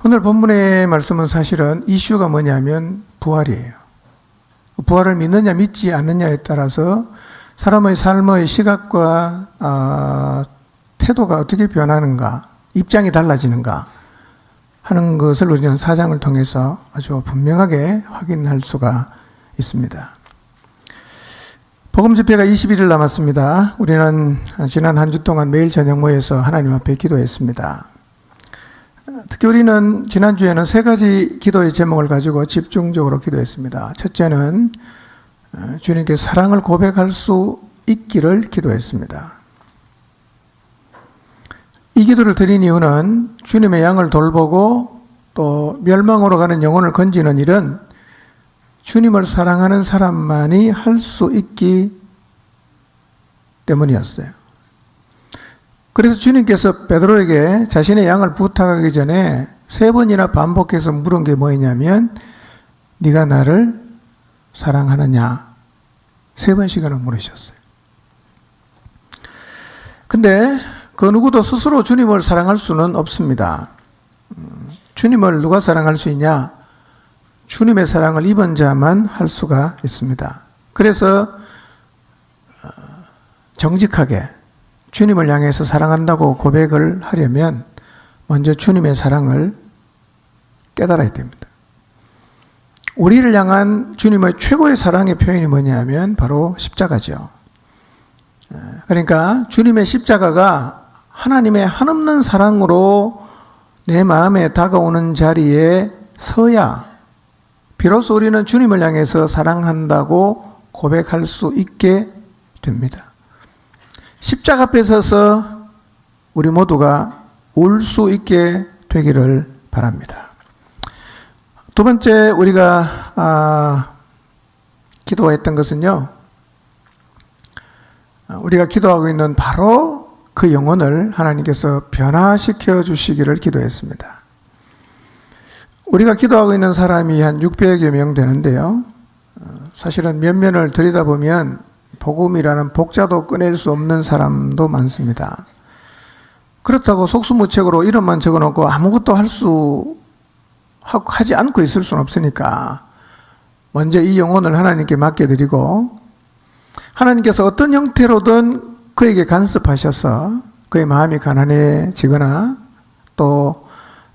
오늘 본문의 말씀은 사실은 이슈가 뭐냐면 부활이에요. 부활을 믿느냐 믿지 않느냐에 따라서 사람의 삶의 시각과 태도가 어떻게 변하는가, 입장이 달라지는가 하는 것을 우리는 4장을 통해서 아주 분명하게 확인할 수가 있습니다. 복음 집회가 21일 남았습니다. 우리는 지난 한 주 동안 매일 저녁 모여서 하나님 앞에 기도했습니다. 특히 우리는 지난주에는 3가지 기도의 제목을 가지고 집중적으로 기도했습니다. 첫째는 주님께 사랑을 고백할 수 있기를 기도했습니다. 이 기도를 드린 이유는 주님의 양을 돌보고 또 멸망으로 가는 영혼을 건지는 일은 주님을 사랑하는 사람만이 할 수 있기 때문이었어요. 그래서 주님께서 베드로에게 자신의 양을 부탁하기 전에 3번이나 반복해서 물은 게 뭐였냐면 네가 나를 사랑하느냐 3번씩이나 물으셨어요. 근데 그 누구도 스스로 주님을 사랑할 수는 없습니다. 주님을 누가 사랑할 수 있냐? 주님의 사랑을 입은 자만 할 수가 있습니다. 그래서 정직하게 주님을 향해서 사랑한다고 고백을 하려면 먼저 주님의 사랑을 깨달아야 됩니다. 우리를 향한 주님의 최고의 사랑의 표현이 뭐냐면 바로 십자가죠. 그러니까 주님의 십자가가 하나님의 한없는 사랑으로 내 마음에 다가오는 자리에 서야 비로소 우리는 주님을 향해서 사랑한다고 고백할 수 있게 됩니다. 십자가 앞에 서서 우리 모두가 울 수 있게 되기를 바랍니다. 두 번째 우리가 기도했던 것은요, 우리가 기도하고 있는 바로 그 영혼을 하나님께서 변화시켜 주시기를 기도했습니다. 우리가 기도하고 있는 사람이 한 600여 명 되는데요, 사실은 면면을 들여다보면 복음이라는 복자도 꺼낼 수 없는 사람도 많습니다. 그렇다고 속수무책으로 이름만 적어놓고 아무것도 하지 않고 있을 수는 없으니까 먼저 이 영혼을 하나님께 맡겨드리고 하나님께서 어떤 형태로든 그에게 간섭하셔서 그의 마음이 가난해지거나 또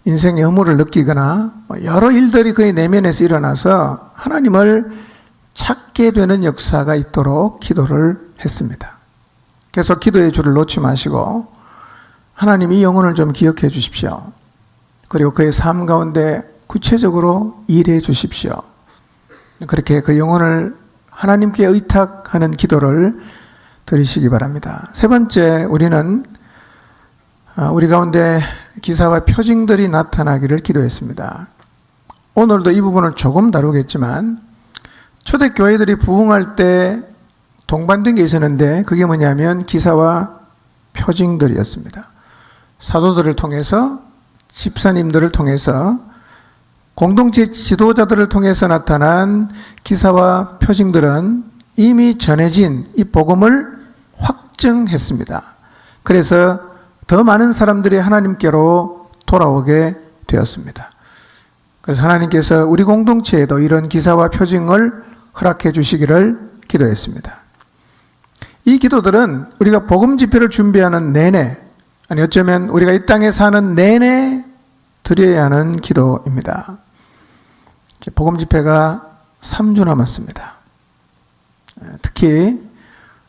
인생의 허물을 느끼거나 여러 일들이 그의 내면에서 일어나서 하나님을 찾게 되는 역사가 있도록 기도를 했습니다. 그래서 기도의 줄을 놓지 마시고 하나님 이 영혼을 좀 기억해 주십시오. 그리고 그의 삶 가운데 구체적으로 일해 주십시오. 그렇게 그 영혼을 하나님께 의탁하는 기도를 드리시기 바랍니다. 세 번째, 우리는 우리 가운데 기사와 표징들이 나타나기를 기도했습니다. 오늘도 이 부분을 조금 다루겠지만 초대교회들이 부흥할 때 동반된 게 있었는데 그게 뭐냐면 기사와 표징들이었습니다. 사도들을 통해서, 집사님들을 통해서, 공동체 지도자들을 통해서 나타난 기사와 표징들은 이미 전해진 이 복음을 확증했습니다. 그래서 더 많은 사람들이 하나님께로 돌아오게 되었습니다. 그래서 하나님께서 우리 공동체에도 이런 기사와 표징을 허락해 주시기를 기도했습니다. 이 기도들은 우리가 복음 집회를 준비하는 내내, 아니 어쩌면 우리가 이 땅에 사는 내내 드려야 하는 기도입니다. 복음 집회가 3주 남았습니다. 특히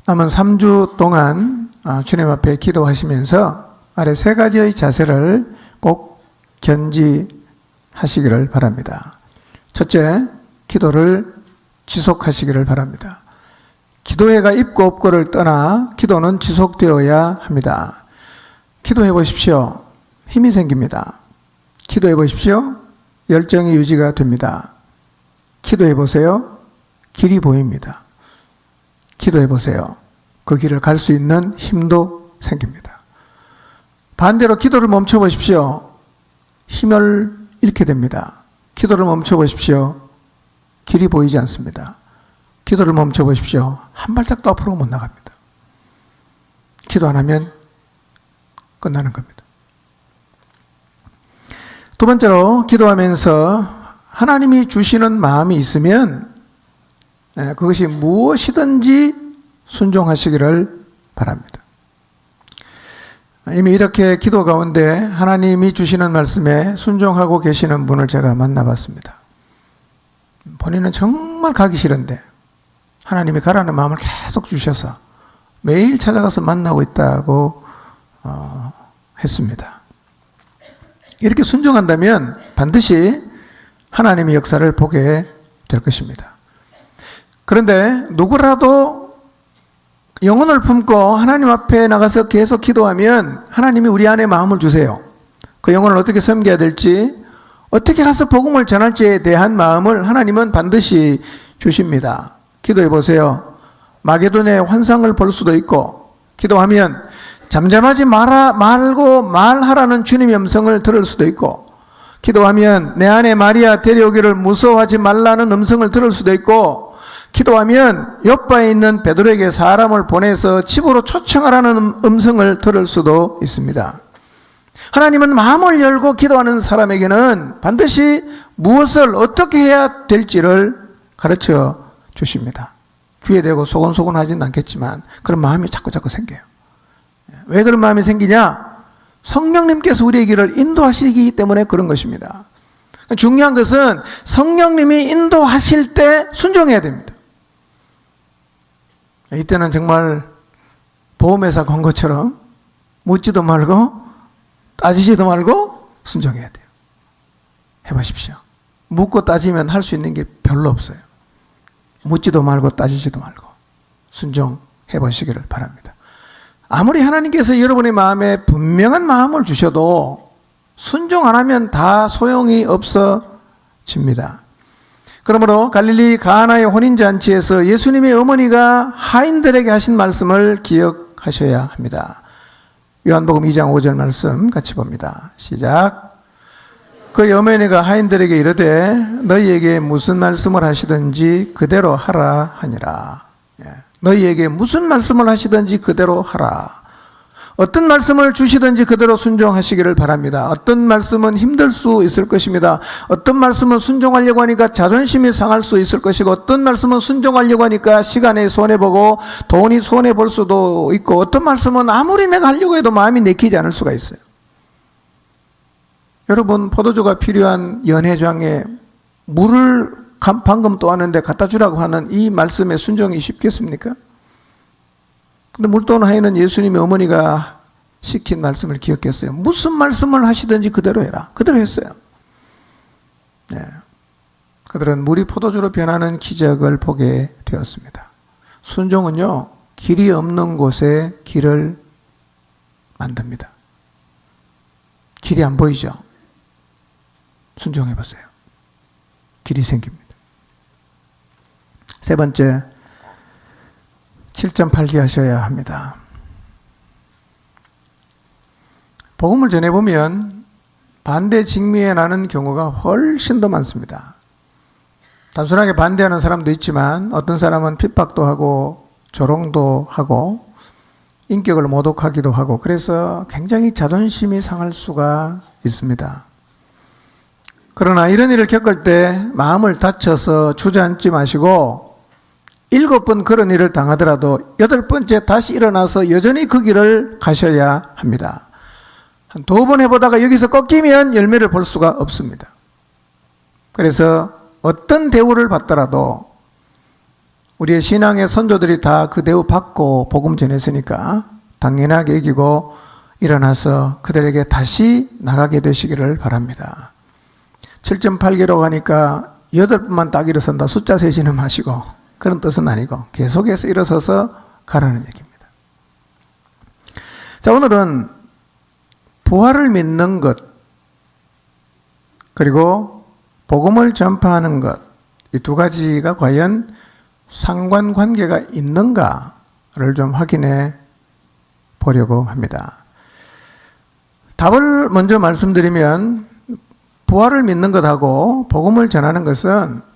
남은 3주 동안 주님 앞에 기도하시면서 아래 3가지의 자세를 꼭 견지하시기를 바랍니다. 첫째, 기도를 지속하시기를 바랍니다. 기도회가 있고 없고를 떠나 기도는 지속되어야 합니다. 기도해 보십시오. 힘이 생깁니다. 기도해 보십시오. 열정이 유지가 됩니다. 기도해 보세요. 길이 보입니다. 기도해 보세요. 그 길을 갈 수 있는 힘도 생깁니다. 반대로 기도를 멈춰 보십시오. 힘을 잃게 됩니다. 기도를 멈춰 보십시오. 길이 보이지 않습니다. 기도를 멈춰 보십시오. 한 발짝도 앞으로 못 나갑니다. 기도 안 하면 끝나는 겁니다. 두 번째로 기도하면서 하나님이 주시는 마음이 있으면 그것이 무엇이든지 순종하시기를 바랍니다. 이미 이렇게 기도 가운데 하나님이 주시는 말씀에 순종하고 계시는 분을 제가 만나봤습니다. 본인은 정말 가기 싫은데 하나님이 가라는 마음을 계속 주셔서 매일 찾아가서 만나고 있다고 했습니다. 이렇게 순종한다면 반드시 하나님의 역사를 보게 될 것입니다. 그런데 누구라도 영혼을 품고 하나님 앞에 나가서 계속 기도하면 하나님이 우리 안에 마음을 주세요. 그 영혼을 어떻게 섬겨야 될지, 어떻게 가서 복음을 전할지에 대한 마음을 하나님은 반드시 주십니다. 기도해 보세요. 마게도냐의 환상을 볼 수도 있고, 기도하면 잠잠하지 말고 말하라는 주님의 음성을 들을 수도 있고, 기도하면 내 안에 마리아 데려오기를 무서워하지 말라는 음성을 들을 수도 있고, 기도하면 옆바에 있는 베드로에게 사람을 보내서 집으로 초청하라는 음성을 들을 수도 있습니다. 하나님은 마음을 열고 기도하는 사람에게는 반드시 무엇을 어떻게 해야 될지를 가르쳐 주십니다. 귀에 대고 소곤소곤 하진 않겠지만 그런 마음이 자꾸 생겨요. 왜 그런 마음이 생기냐? 성령님께서 우리의 길을 인도하시기 때문에 그런 것입니다. 중요한 것은 성령님이 인도하실 때 순종해야 됩니다. 이때는 정말 보험회사 광고처럼 묻지도 말고 따지지도 말고 순종해야 돼요. 해보십시오. 묻고 따지면 할 수 있는 게 별로 없어요. 묻지도 말고 따지지도 말고 순종해 보시기를 바랍니다. 아무리 하나님께서 여러분의 마음에 분명한 마음을 주셔도 순종 안 하면 다 소용이 없어집니다. 그러므로 갈릴리 가나의 혼인잔치에서 예수님의 어머니가 하인들에게 하신 말씀을 기억하셔야 합니다. 요한복음 2장 5절 말씀 같이 봅니다. 시작. 그 어머니가 하인들에게 이르되 너희에게 무슨 말씀을 하시든지 그대로 하라 하니라. 너희에게 무슨 말씀을 하시든지 그대로 하라. 어떤 말씀을 주시든지 그대로 순종하시기를 바랍니다. 어떤 말씀은 힘들 수 있을 것입니다. 어떤 말씀은 순종하려고 하니까 자존심이 상할 수 있을 것이고, 어떤 말씀은 순종하려고 하니까 시간에 손해보고 돈이 손해볼 수도 있고, 어떤 말씀은 아무리 내가 하려고 해도 마음이 내키지 않을 수가 있어요. 여러분, 포도주가 필요한 연회장에 물을 방금 떠왔는데 갖다 주라고 하는 이 말씀에 순종이 쉽겠습니까? 근데 물도는 하인은 예수님의 어머니가 시킨 말씀을 기억했어요. 무슨 말씀을 하시든지 그대로 해라. 그대로 했어요. 네. 그들은 물이 포도주로 변하는 기적을 보게 되었습니다. 순종은요, 길이 없는 곳에 길을 만듭니다. 길이 안 보이죠? 순종해 보세요. 길이 생깁니다. 세 번째, 7.8기 하셔야 합니다. 복음을 전해보면 반대 직미에 나는 경우가 훨씬 더 많습니다. 단순하게 반대하는 사람도 있지만 어떤 사람은 핍박도 하고 조롱도 하고 인격을 모독하기도 하고, 그래서 굉장히 자존심이 상할 수가 있습니다. 그러나 이런 일을 겪을 때 마음을 다쳐서 주저앉지 마시고 7번 그런 일을 당하더라도 8번째 다시 일어나서 여전히 그 길을 가셔야 합니다. 한 2번 해보다가 여기서 꺾이면 열매를 볼 수가 없습니다. 그래서 어떤 대우를 받더라도 우리의 신앙의 선조들이 다 그 대우 받고 복음 전했으니까 당연하게 이기고 일어나서 그들에게 다시 나가게 되시기를 바랍니다. 7.8기로 가니까 8번만 딱 일어선다. 숫자 세시는 마시고 그런 뜻은 아니고 계속해서 일어서서 가라는 얘기입니다. 자, 오늘은 부활을 믿는 것, 그리고 복음을 전파하는 것, 이 두 가지가 과연 상관관계가 있는가를 좀 확인해 보려고 합니다. 답을 먼저 말씀드리면 부활을 믿는 것하고 복음을 전하는 것은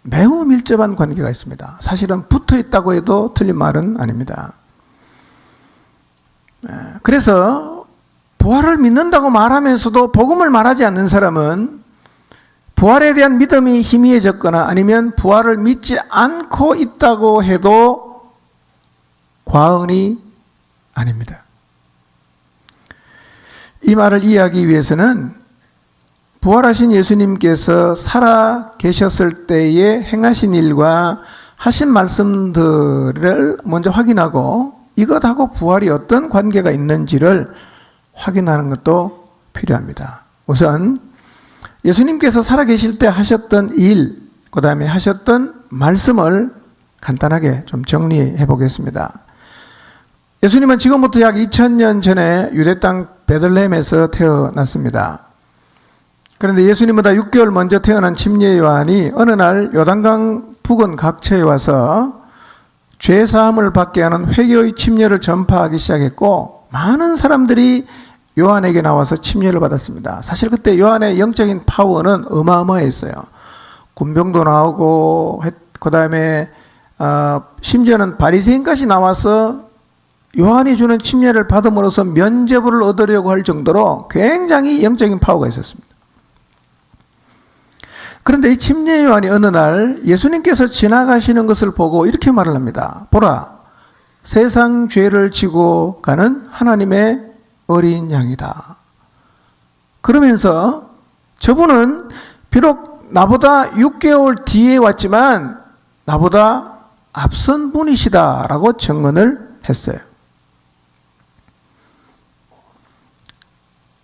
매우 밀접한 관계가 있습니다. 사실은 붙어 있다고 해도 틀린 말은 아닙니다. 그래서 부활을 믿는다고 말하면서도 복음을 말하지 않는 사람은 부활에 대한 믿음이 희미해졌거나 아니면 부활을 믿지 않고 있다고 해도 과언이 아닙니다. 이 말을 이해하기 위해서는 부활하신 예수님께서 살아 계셨을 때에 행하신 일과 하신 말씀들을 먼저 확인하고 이것하고 부활이 어떤 관계가 있는지를 확인하는 것도 필요합니다. 우선 예수님께서 살아계실 때 하셨던 일, 그 다음에 하셨던 말씀을 간단하게 좀 정리해 보겠습니다. 예수님은 지금부터 약 2000년 전에 유대 땅 베들레헴에서 태어났습니다. 그런데 예수님보다 6개월 먼저 태어난 침례 요한이 어느 날 요단강 부근 각처에 와서 죄사함을 받게 하는 회개의 침례를 전파하기 시작했고 많은 사람들이 요한에게 나와서 침례를 받았습니다. 사실 그때 요한의 영적인 파워는 어마어마했어요. 군병도 나오고 그 다음에 심지어는 바리새인까지 나와서 요한이 주는 침례를 받음으로써 면죄부를 얻으려고 할 정도로 굉장히 영적인 파워가 있었습니다. 그런데 이 침례 요한이 어느 날 예수님께서 지나가시는 것을 보고 이렇게 말을 합니다. 보라, 세상 죄를 지고 가는 하나님의 어린 양이다. 그러면서 저분은 비록 나보다 6개월 뒤에 왔지만 나보다 앞선 분이시다라고 증언을 했어요.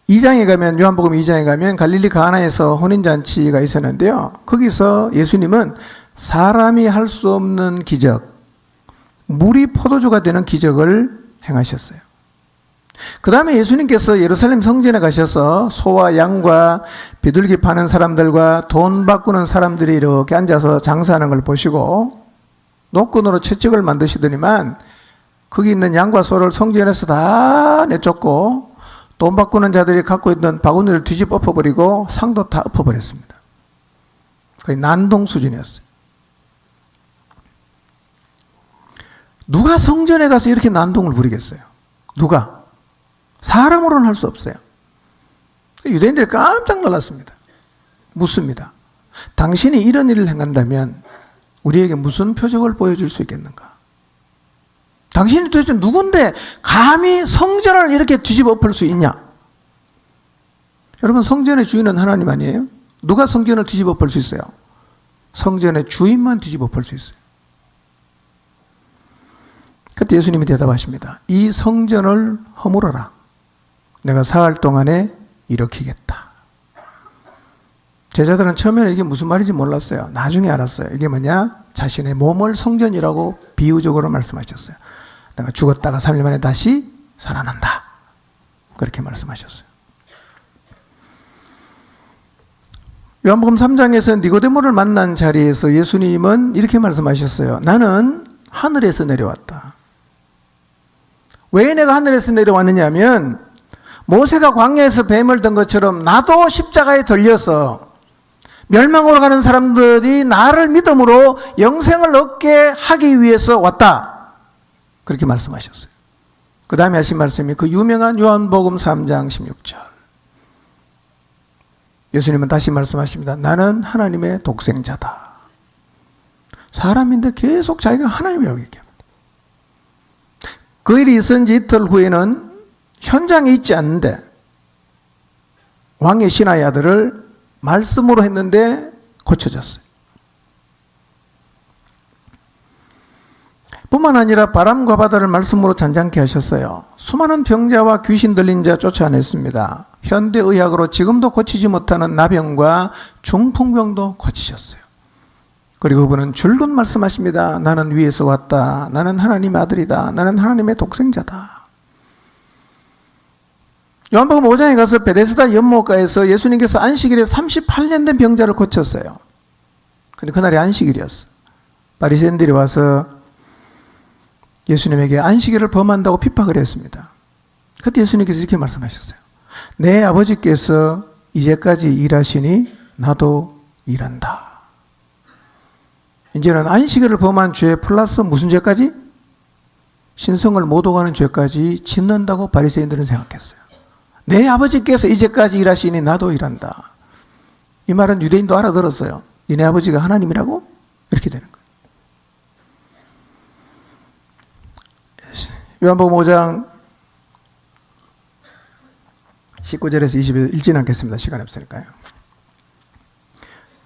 2장에 가면, 요한복음 2장에 가면 갈릴리 가나에서 혼인잔치가 있었는데요. 거기서 예수님은 사람이 할 수 없는 기적, 물이 포도주가 되는 기적을 행하셨어요. 그 다음에 예수님께서 예루살렘 성전에 가셔서 소와 양과 비둘기 파는 사람들과 돈 바꾸는 사람들이 이렇게 앉아서 장사하는 걸 보시고 노끈으로 채찍을 만드시더니만 거기 있는 양과 소를 성전에서 다 내쫓고 돈 바꾸는 자들이 갖고 있는 바구니를 뒤집어 엎어버리고 상도 다 엎어버렸습니다. 거의 난동 수준이었어요. 누가 성전에 가서 이렇게 난동을 부리겠어요? 누가? 사람으로는 할 수 없어요. 유대인들이 깜짝 놀랐습니다. 묻습니다. 당신이 이런 일을 행한다면 우리에게 무슨 표적을 보여줄 수 있겠는가? 당신이 도대체 누군데 감히 성전을 이렇게 뒤집어 엎을 수 있냐? 여러분, 성전의 주인은 하나님 아니에요? 누가 성전을 뒤집어 엎을 수 있어요? 성전의 주인만 뒤집어 엎을 수 있어요. 그때 예수님이 대답하십니다. 이 성전을 허물어라. 내가 사흘 동안에 일으키겠다. 제자들은 처음에는 이게 무슨 말인지 몰랐어요. 나중에 알았어요. 이게 뭐냐? 자신의 몸을 성전이라고 비유적으로 말씀하셨어요. 내가 죽었다가 3일 만에 다시 살아난다. 그렇게 말씀하셨어요. 요한복음 3장에서 니고데모를 만난 자리에서 예수님은 이렇게 말씀하셨어요. 나는 하늘에서 내려왔다. 왜 내가 하늘에서 내려왔느냐 하면 모세가 광야에서 뱀을 든 것처럼 나도 십자가에 들려서 멸망으로 가는 사람들이 나를 믿음으로 영생을 얻게 하기 위해서 왔다. 그렇게 말씀하셨어요. 그 다음에 하신 말씀이 그 유명한 요한복음 3장 16절. 예수님은 다시 말씀하십니다. 나는 하나님의 독생자다. 사람인데 계속 자기가 하나님이라고 얘기합니다. 그 일이 있은 지 이틀 후에는 현장에 있지 않는데 왕의 신하의 아들을 말씀으로 했는데 고쳐졌어요. 뿐만 아니라 바람과 바다를 말씀으로 잔잔케 하셨어요. 수많은 병자와 귀신 들린 자 쫓아냈습니다. 현대의학으로 지금도 고치지 못하는 나병과 중풍병도 고치셨어요. 그리고 그분은 줄곧 말씀하십니다. 나는 위에서 왔다. 나는 하나님의 아들이다. 나는 하나님의 독생자다. 요한복음 5장에 가서 베데스다 연못가에서 예수님께서 안식일에 38년 된 병자를 고쳤어요. 근데 그날이 안식일이었어요. 바리새인들이 와서 예수님에게 안식일을 범한다고 핍박을 했습니다. 그때 예수님께서 이렇게 말씀하셨어요. 내 아버지께서 이제까지 일하시니 나도 일한다. 이제는 안식일을 범한 죄 플러스 무슨 죄까지? 신성을 못 오가는 죄까지 짓는다고 바리새인들은 생각했어요. 내 아버지께서 이제까지 일하시니 나도 일한다. 이 말은 유대인도 알아들었어요. 니네 아버지가 하나님이라고? 이렇게 되는 거예요. 요한복음 5장 19절에서 20절 읽지는 않겠습니다. 시간이 없으니까요.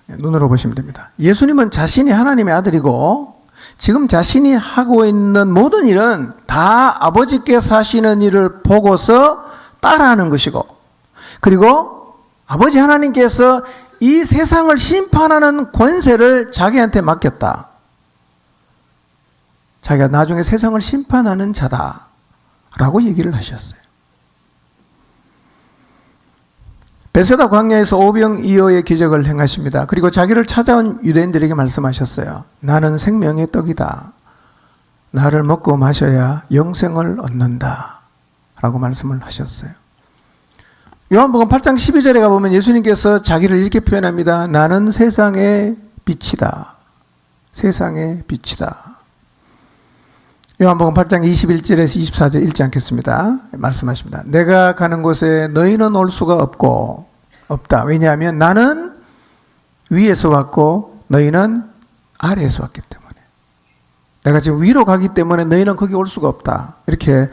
눈으로 보시면 됩니다. 예수님은 자신이 하나님의 아들이고 지금 자신이 하고 있는 모든 일은 다 아버지께서 하시는 일을 보고서 따라하는 것이고, 그리고 아버지 하나님께서 이 세상을 심판하는 권세를 자기한테 맡겼다. 자기가 나중에 세상을 심판하는 자다라고 얘기를 하셨어요. 베세다 광야에서 오병이어의 기적을 행하십니다. 그리고 자기를 찾아온 유대인들에게 말씀하셨어요. 나는 생명의 떡이다. 나를 먹고 마셔야 영생을 얻는다. 라고 말씀을 하셨어요. 요한복음 8장 12절에 가보면 예수님께서 자기를 이렇게 표현합니다. 나는 세상의 빛이다. 세상의 빛이다. 요한복음 8장 21절에서 24절 읽지 않겠습니다. 말씀하십니다. 내가 가는 곳에 너희는 올 수가 없다. 왜냐하면 나는 위에서 왔고 너희는 아래에서 왔기 때문에. 내가 지금 위로 가기 때문에 너희는 거기 올 수가 없다. 이렇게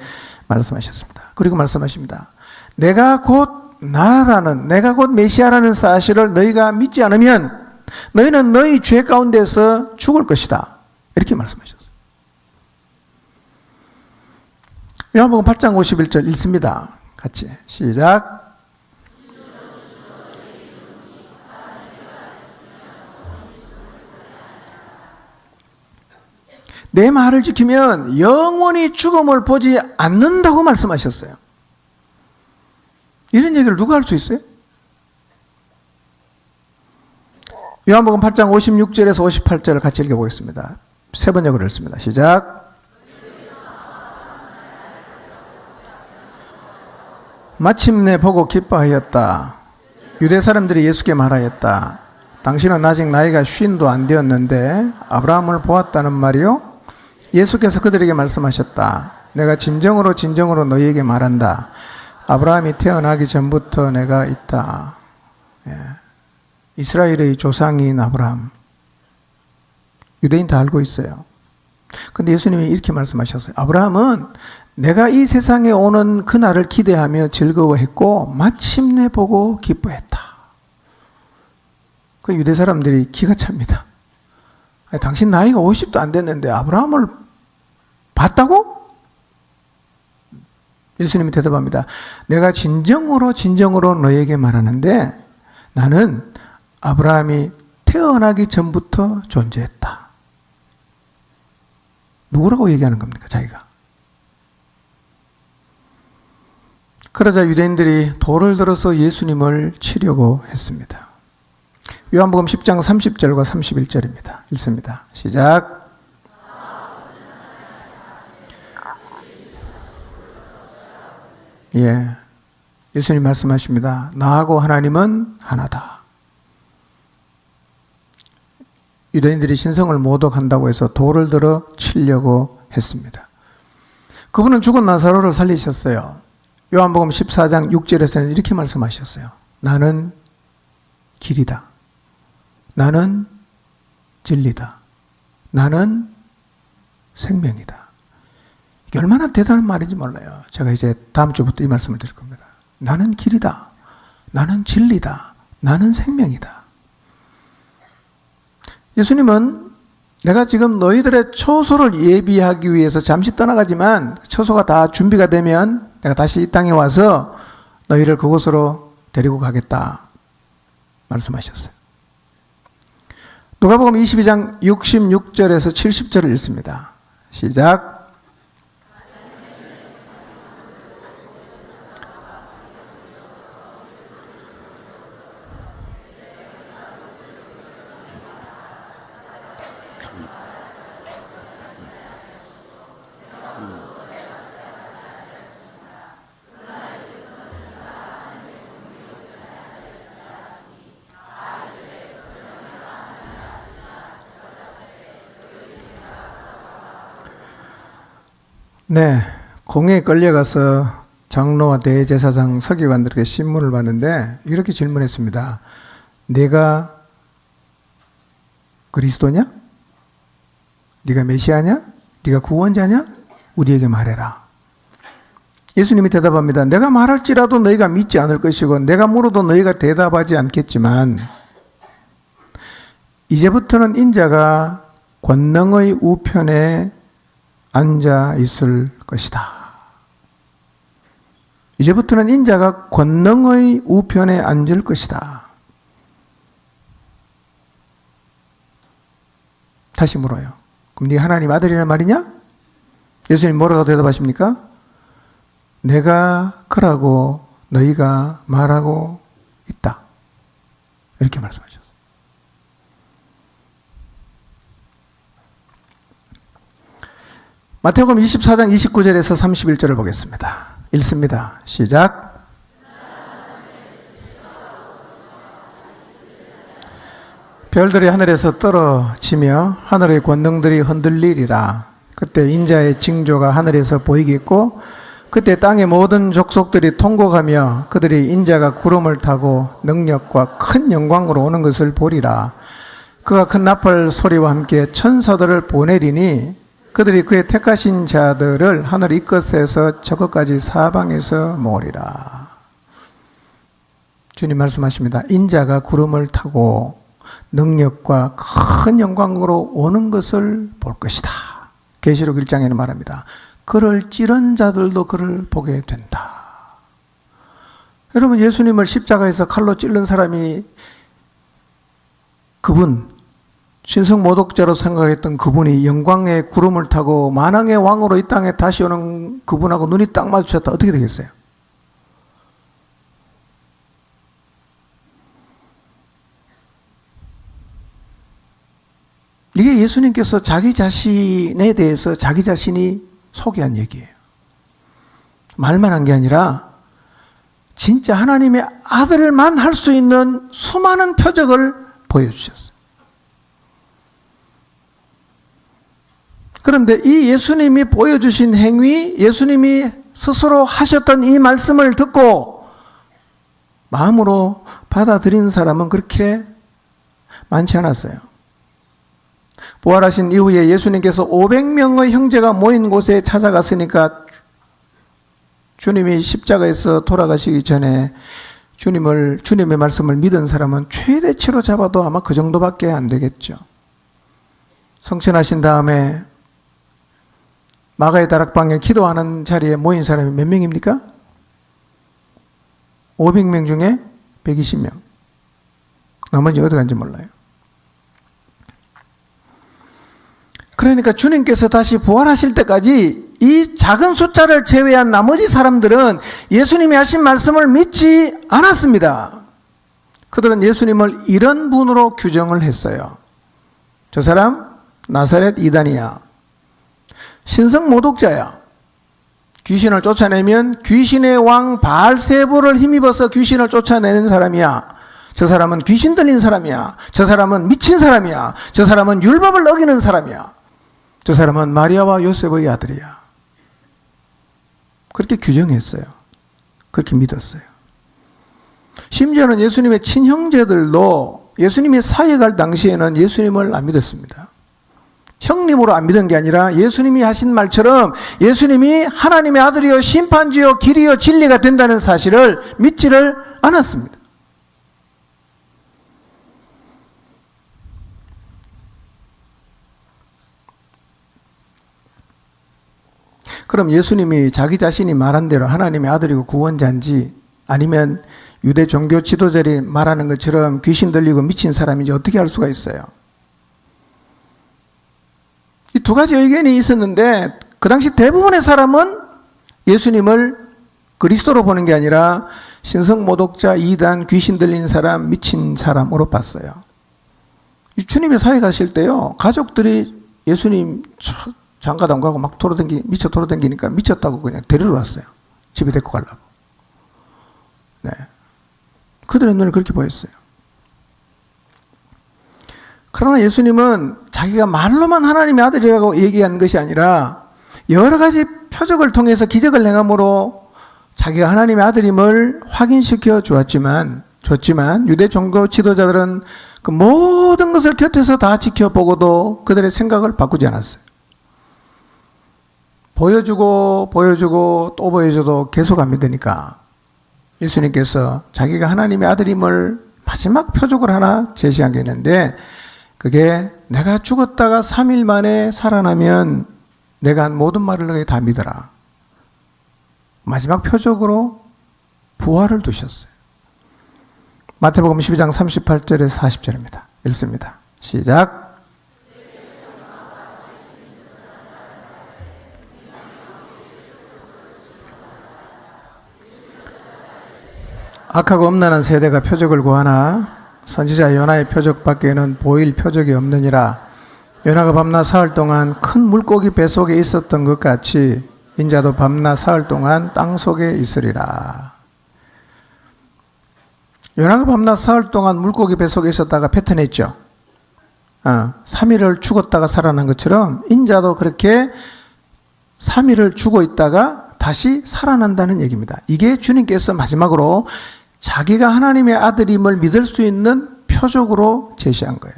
말씀하셨습니다. 그리고 말씀하십니다. 내가 곧 나라는, 내가 곧 메시아라는 사실을 너희가 믿지 않으면 너희는 너희 죄 가운데서 죽을 것이다. 이렇게 말씀하셨어요. 요한복음 8장 51절 읽습니다. 같이 시작. 내 말을 지키면 영원히 죽음을 보지 않는다고 말씀하셨어요. 이런 얘기를 누가 할 수 있어요? 요한복음 8장 56절에서 58절을 같이 읽어보겠습니다. 세 번역으로 읽습니다. 시작. 마침내 보고 기뻐하였다. 유대 사람들이 예수께 말하였다. 당신은 아직 나이가 50도 안 되었는데 아브라함을 보았다는 말이요? 예수께서 그들에게 말씀하셨다. 내가 진정으로 너희에게 말한다. 아브라함이 태어나기 전부터 내가 있다. 이스라엘의 조상인 아브라함. 유대인 다 알고 있어요. 근데 예수님이 이렇게 말씀하셨어요. 아브라함은 내가 이 세상에 오는 그날을 기대하며 즐거워했고 마침내 보고 기뻐했다. 그 유대 사람들이 기가 찹니다. 아니, 당신 나이가 50도 안 됐는데 아브라함을 봤다고? 예수님이 대답합니다. 내가 진정으로 너에게 말하는데 나는 아브라함이 태어나기 전부터 존재했다. 누구라고 얘기하는 겁니까? 자기가. 그러자 유대인들이 돌을 들어서 예수님을 치려고 했습니다. 요한복음 10장 30절과 31절입니다. 읽습니다. 시작. 예수님 말씀하십니다. 나하고 하나님은 하나다. 유대인들이 신성을 모독한다고 해서 돌을 들어 치려고 했습니다. 그분은 죽은 나사로를 살리셨어요. 요한복음 14장 6절에서는 이렇게 말씀하셨어요. 나는 길이다. 나는 진리다. 나는 생명이다. 이게 얼마나 대단한 말인지 몰라요. 제가 이제 다음 주부터 이 말씀을 드릴 겁니다. 나는 길이다. 나는 진리다. 나는 생명이다. 예수님은 내가 지금 너희들의 처소를 예비하기 위해서 잠시 떠나가지만 처소가 다 준비가 되면 내가 다시 이 땅에 와서 너희를 그곳으로 데리고 가겠다 말씀하셨어요. 누가복음 22장 66절에서 70절을 읽습니다. 시작. 네, 공에 끌려가서 장로와 대제사장 서기관들에게 신문을 받는데 이렇게 질문했습니다. 내가 그리스도냐? 네가 메시아냐? 네가 구원자냐? 우리에게 말해라. 예수님이 대답합니다. 내가 말할지라도 너희가 믿지 않을 것이고 내가 물어도 너희가 대답하지 않겠지만 이제부터는 인자가 권능의 우편에 앉아 있을 것이다. 이제부터는 인자가 권능의 우편에 앉을 것이다. 다시 물어요. 그럼 네 하나님 아들이란 말이냐? 예수님 뭐라고 대답하십니까? 내가 그라고 너희가 말하고 있다. 이렇게 말씀하셨어요. 마태복음 24장 29절에서 31절을 보겠습니다. 읽습니다. 시작. 별들이 하늘에서 떨어지며 하늘의 권능들이 흔들리리라. 그때 인자의 징조가 하늘에서 보이겠고 그때 땅의 모든 족속들이 통곡하며 그들이 인자가 구름을 타고 능력과 큰 영광으로 오는 것을 보리라. 그가 큰 나팔 소리와 함께 천사들을 보내리니 그들이 그의 택하신 자들을 하늘 이 끝에서 저 끝까지 사방에서 모으리라. 주님 말씀하십니다. 인자가 구름을 타고 능력과 큰 영광으로 오는 것을 볼 것이다. 계시록 1장에는 말합니다. 그를 찌른 자들도 그를 보게 된다. 여러분, 예수님을 십자가에서 칼로 찔른 사람이 그분, 신성모독자로 생각했던 그분이 영광의 구름을 타고 만왕의 왕으로 이 땅에 다시 오는 그분하고 눈이 딱 마주쳤다. 어떻게 되겠어요? 이게 예수님께서 자기 자신에 대해서 자기 자신이 소개한 얘기예요. 말만 한 게 아니라 진짜 하나님의 아들만 할 수 있는 수많은 표적을 보여주셨어요. 그런데 이 예수님이 보여주신 행위, 예수님이 스스로 하셨던 이 말씀을 듣고 마음으로 받아들인 사람은 그렇게 많지 않았어요. 부활하신 이후에 예수님께서 500명의 형제가 모인 곳에 찾아갔으니까 주님이 십자가에서 돌아가시기 전에 주님의 말씀을 믿은 사람은 최대치로 잡아도 아마 그 정도밖에 안 되겠죠. 성천하신 다음에 마가의 다락방에 기도하는 자리에 모인 사람이 몇 명입니까? 500명 중에 120명. 나머지 어디 간지 몰라요. 그러니까 주님께서 다시 부활하실 때까지 이 작은 숫자를 제외한 나머지 사람들은 예수님이 하신 말씀을 믿지 않았습니다. 그들은 예수님을 이런 분으로 규정을 했어요. 저 사람 나사렛 이단이야. 신성모독자야. 귀신을 쫓아내면 귀신의 왕 바알세부를 힘입어서 귀신을 쫓아내는 사람이야. 저 사람은 귀신 들린 사람이야. 저 사람은 미친 사람이야. 저 사람은 율법을 어기는 사람이야. 저 사람은 마리아와 요셉의 아들이야. 그렇게 규정했어요. 그렇게 믿었어요. 심지어는 예수님의 친형제들도 예수님이 사역할 당시에는 예수님을 안 믿었습니다. 형님으로 안 믿은 게 아니라 예수님이 하신 말처럼 예수님이 하나님의 아들이요 심판주요 길이요 진리가 된다는 사실을 믿지를 않았습니다. 그럼 예수님이 자기 자신이 말한 대로 하나님의 아들이고 구원자인지 아니면 유대 종교 지도자들이 말하는 것처럼 귀신 들리고 미친 사람인지 어떻게 알 수가 있어요? 이 두 가지 의견이 있었는데 그 당시 대부분의 사람은 예수님을 그리스도로 보는 게 아니라 신성모독자, 이단, 귀신 들린 사람, 미친 사람으로 봤어요. 주님이 사회 가실 때요, 가족들이 예수님 장가도 안 가고 막 미쳐 돌아다니니까 미쳤다고 그냥 데리러 왔어요. 집에 데리고 가려고. 네. 그들의 눈을 그렇게 보였어요. 그러나 예수님은 자기가 말로만 하나님의 아들이라고 얘기한 것이 아니라 여러 가지 표적을 통해서 기적을 행함으로 자기가 하나님의 아들임을 확인시켜 줬지만 유대 종교 지도자들은 그 모든 것을 곁에서 다 지켜보고도 그들의 생각을 바꾸지 않았어요. 보여주고 또 보여줘도 계속 안 믿으니까 예수님께서 자기가 하나님의 아들임을 마지막 표적을 하나 제시한 게 있는데, 그게 내가 죽었다가 3일 만에 살아나면 내가 한 모든 말을 너희 다 믿어라. 마지막 표적으로 부활을 두셨어요. 마태복음 12장 38절에서 40절입니다. 읽습니다. 시작. 악하고 음란한 세대가 표적을 구하나 선지자 요나의 표적밖에는 보일 표적이 없느니라. 요나가 밤낮 사흘 동안 큰 물고기 뱃속에 있었던 것 같이 인자도 밤낮 사흘 동안 땅속에 있으리라. 요나가 밤낮 사흘 동안 물고기 뱃속에 있었다가 뱉어냈죠. 3일을 죽었다가 살아난 것처럼 인자도 그렇게 3일을 죽어 있다가 다시 살아난다는 얘기입니다. 이게 주님께서 마지막으로 자기가 하나님의 아들임을 믿을 수 있는 표적으로 제시한 거예요.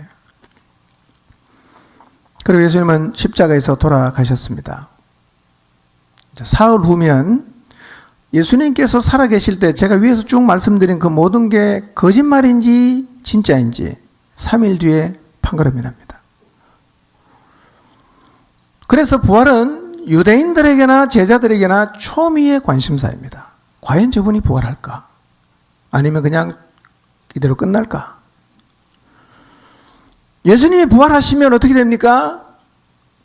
그리고 예수님은 십자가에서 돌아가셨습니다. 사흘 후면 예수님께서 살아계실 때 제가 위에서 쭉 말씀드린 그 모든 게 거짓말인지 진짜인지 3일 뒤에 판가름이 납니다. 그래서 부활은 유대인들에게나 제자들에게나 초미의 관심사입니다. 과연 저분이 부활할까? 아니면 그냥 이대로 끝날까? 예수님이 부활하시면 어떻게 됩니까?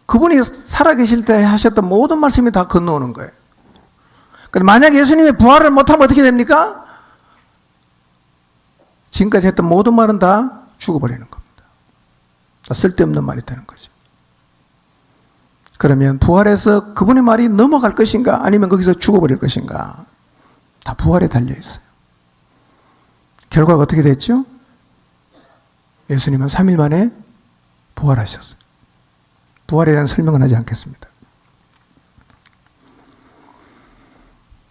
그분이 살아계실 때 하셨던 모든 말씀이 다 건너오는 거예요. 그런데 만약 예수님이 부활을 못하면 어떻게 됩니까? 지금까지 했던 모든 말은 다 죽어버리는 겁니다. 다 쓸데없는 말이 되는 거죠. 그러면 부활해서 그분의 말이 넘어갈 것인가? 아니면 거기서 죽어버릴 것인가? 다 부활에 달려있어요. 결과가 어떻게 됐죠? 예수님은 3일 만에 부활하셨어요. 부활에 대한 설명은 하지 않겠습니다.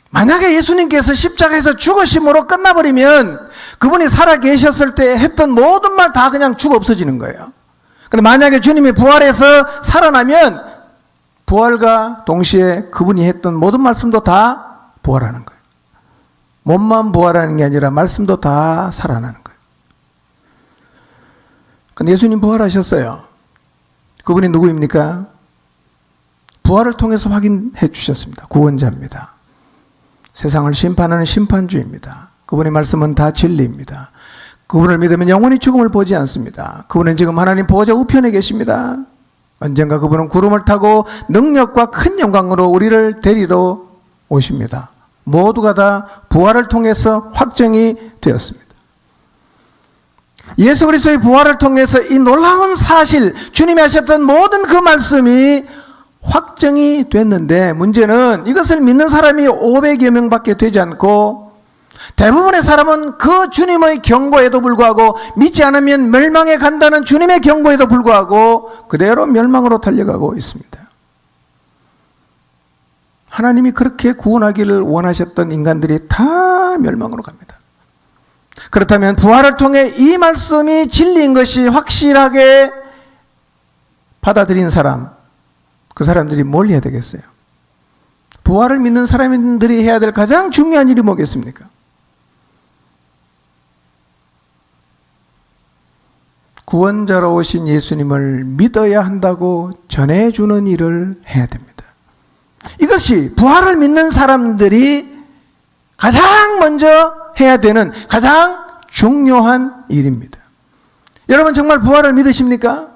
만약에 예수님께서 십자가에서 죽으심으로 끝나버리면 그분이 살아계셨을 때 했던 모든 말 다 그냥 죽어 없어지는 거예요. 그런데 만약에 주님이 부활해서 살아나면 부활과 동시에 그분이 했던 모든 말씀도 다 부활하는 거예요. 몸만 부활하는 게 아니라 말씀도 다 살아나는 거예요. 근데 예수님 부활하셨어요. 그분이 누구입니까? 부활을 통해서 확인해 주셨습니다. 구원자입니다. 세상을 심판하는 심판주입니다. 그분의 말씀은 다 진리입니다. 그분을 믿으면 영원히 죽음을 보지 않습니다. 그분은 지금 하나님 보호자 우편에 계십니다. 언젠가 그분은 구름을 타고 능력과 큰 영광으로 우리를 데리러 오십니다. 모두가 다 부활을 통해서 확정이 되었습니다. 예수 그리스도의 부활을 통해서 이 놀라운 사실, 주님이 하셨던 모든 그 말씀이 확정이 됐는데, 문제는 이것을 믿는 사람이 500여 명밖에 되지 않고 대부분의 사람은 그 주님의 경고에도 불구하고 믿지 않으면 멸망에 간다는 주님의 경고에도 불구하고 그대로 멸망으로 달려가고 있습니다. 하나님이 그렇게 구원하기를 원하셨던 인간들이 다 멸망으로 갑니다. 그렇다면 부활을 통해 이 말씀이 진리인 것이 확실하게 받아들인 사람, 그 사람들이 뭘 해야 되겠어요? 부활을 믿는 사람들이 해야 될 가장 중요한 일이 뭐겠습니까? 구원자로 오신 예수님을 믿어야 한다고 전해주는 일을 해야 됩니다. 이것이 부활을 믿는 사람들이 가장 먼저 해야 되는 가장 중요한 일입니다. 여러분 정말 부활을 믿으십니까?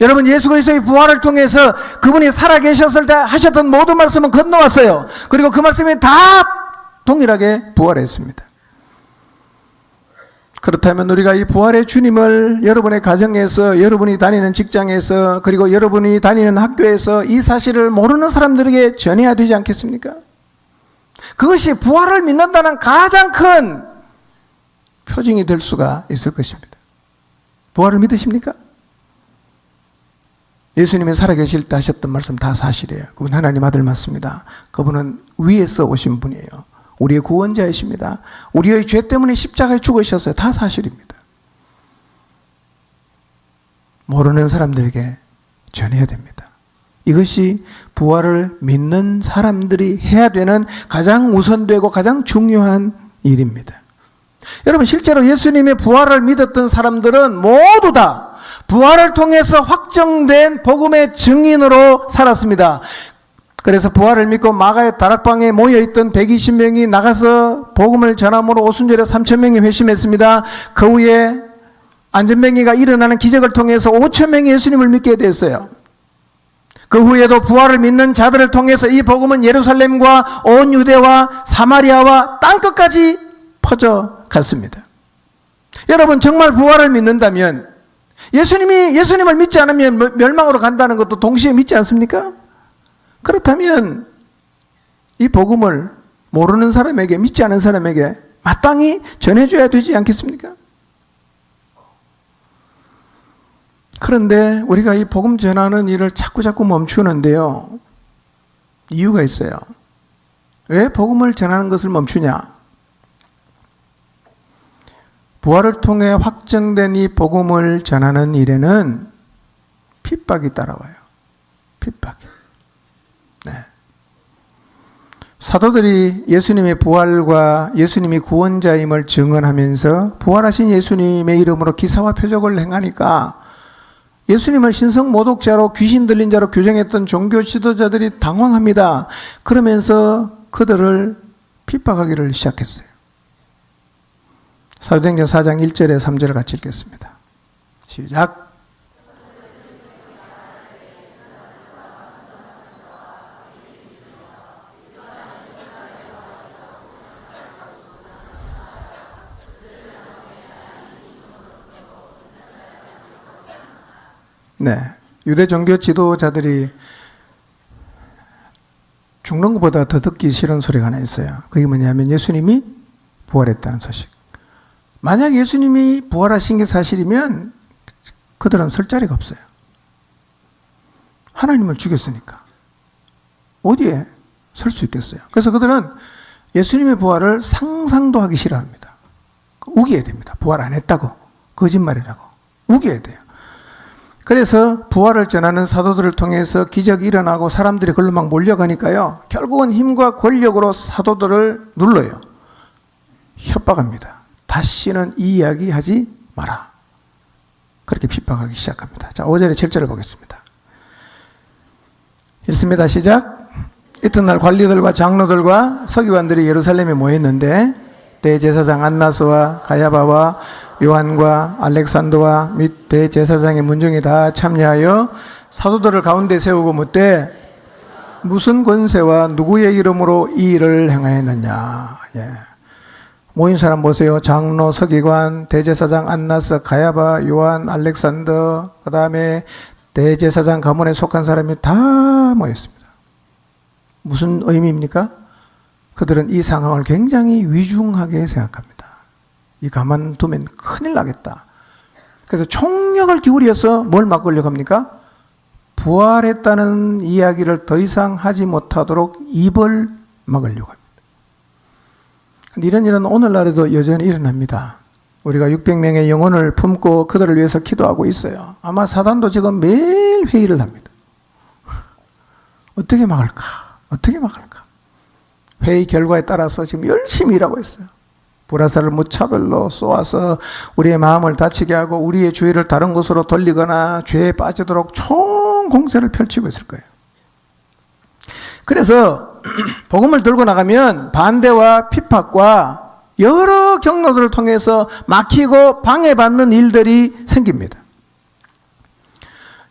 여러분 예수 그리스도의 부활을 통해서 그분이 살아계셨을 때 하셨던 모든 말씀은 건너왔어요. 그리고 그 말씀이 다 동일하게 부활했습니다. 그렇다면 우리가 이 부활의 주님을 여러분의 가정에서, 여러분이 다니는 직장에서, 그리고 여러분이 다니는 학교에서 이 사실을 모르는 사람들에게 전해야 되지 않겠습니까? 그것이 부활을 믿는다는 가장 큰 표징이 될 수가 있을 것입니다. 부활을 믿으십니까? 예수님이 살아계실 때 하셨던 말씀 다 사실이에요. 그분 하나님 아들 맞습니다. 그분은 위에서 오신 분이에요. 우리의 구원자이십니다. 우리의 죄 때문에 십자가에 죽으셨어요. 다 사실입니다. 모르는 사람들에게 전해야 됩니다. 이것이 부활을 믿는 사람들이 해야 되는 가장 우선되고 가장 중요한 일입니다. 여러분, 실제로 예수님의 부활을 믿었던 사람들은 모두 다 부활을 통해서 확정된 복음의 증인으로 살았습니다. 그래서 부활을 믿고 마가의 다락방에 모여있던 120명이 나가서 복음을 전함으로 오순절에 3,000명이 회심했습니다. 그 후에 안전병기가 일어나는 기적을 통해서 5,000명이 예수님을 믿게 됐어요. 그 후에도 부활을 믿는 자들을 통해서 이 복음은 예루살렘과 온 유대와 사마리아와 땅끝까지 퍼져갔습니다. 여러분, 정말 부활을 믿는다면 예수님을 믿지 않으면 멸망으로 간다는 것도 동시에 믿지 않습니까? 그렇다면 이 복음을 모르는 사람에게, 믿지 않은 사람에게 마땅히 전해줘야 되지 않겠습니까? 그런데 우리가 이 복음 전하는 일을 자꾸 멈추는데요. 이유가 있어요. 왜 복음을 전하는 것을 멈추냐? 부활을 통해 확정된 이 복음을 전하는 일에는 핍박이 따라와요. 핍박이. 네. 사도들이 예수님의 부활과 예수님이 구원자임을 증언하면서 부활하신 예수님의 이름으로 기사와 표적을 행하니까 예수님을 신성 모독자로, 귀신 들린 자로 규정했던 종교 지도자들이 당황합니다. 그러면서 그들을 핍박하기를 시작했어요. 사도행전 4장 1절에 3절을 같이 읽겠습니다. 시작. 네, 유대 종교 지도자들이 죽는 것보다 더 듣기 싫은 소리가 하나 있어요. 그게 뭐냐면 예수님이 부활했다는 소식. 만약 예수님이 부활하신 게 사실이면 그들은 설 자리가 없어요. 하나님을 죽였으니까 어디에 설 수 있겠어요? 그래서 그들은 예수님의 부활을 상상도 하기 싫어합니다. 우겨야 됩니다. 부활 안 했다고, 거짓말이라고 우겨야 돼요. 그래서 부활을 전하는 사도들을 통해서 기적이 일어나고 사람들이 그걸로 막 몰려가니까요, 결국은 힘과 권력으로 사도들을 눌러요. 협박합니다. 다시는 이 이야기 하지 마라. 그렇게 핍박하기 시작합니다. 자, 5절에 7절을 보겠습니다. 읽습니다. 시작. 이튿날 관리들과 장로들과 서기관들이 예루살렘에 모였는데 대제사장 안나스와 가야바와 요한과 알렉산더와 및 대제사장의 문중이 다 참여하여 사도들을 가운데 세우고 묻되 무슨 권세와 누구의 이름으로 이 일을 행하였느냐. 예. 모인 사람 보세요. 장로, 서기관, 대제사장 안나스, 가야바, 요한, 알렉산더, 그 다음에 대제사장 가문에 속한 사람이 다 모였습니다. 무슨 의미입니까? 그들은 이 상황을 굉장히 위중하게 생각합니다. 이 가만두면 큰일 나겠다. 그래서 총력을 기울여서 뭘 막으려고 합니까? 부활했다는 이야기를 더 이상 하지 못하도록 입을 막으려고 합니다. 이런 일은 오늘날에도 여전히 일어납니다. 우리가 600명의 영혼을 품고 그들을 위해서 기도하고 있어요. 아마 사단도 지금 매일 회의를 합니다. 어떻게 막을까? 어떻게 막을까? 회의 결과에 따라서 지금 열심히 일하고 있어요. 불화살을 무차별로 쏘아서 우리의 마음을 다치게 하고 우리의 주의를 다른 곳으로 돌리거나 죄에 빠지도록 총 공세를 펼치고 있을 거예요. 그래서 복음을 들고 나가면 반대와 핍박과 여러 경로들을 통해서 막히고 방해받는 일들이 생깁니다.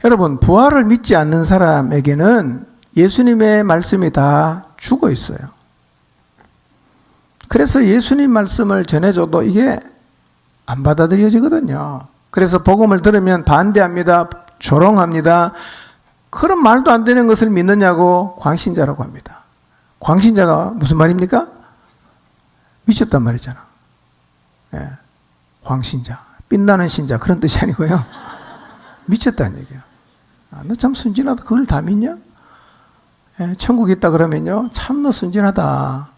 여러분, 부활을 믿지 않는 사람에게는 예수님의 말씀이 다 죽어 있어요. 그래서 예수님 말씀을 전해줘도 이게 안 받아들여지거든요. 그래서 복음을 들으면 반대합니다. 조롱합니다. 그런 말도 안 되는 것을 믿느냐고 광신자라고 합니다. 광신자가 무슨 말입니까? 미쳤단 말이잖아. 예. 광신자, 빛나는 신자, 그런 뜻이 아니고요. 미쳤다는 얘기예요. 너 참 순진하다. 그걸 다 믿냐? 예, 천국 있다 그러면요. 참 너 순진하다.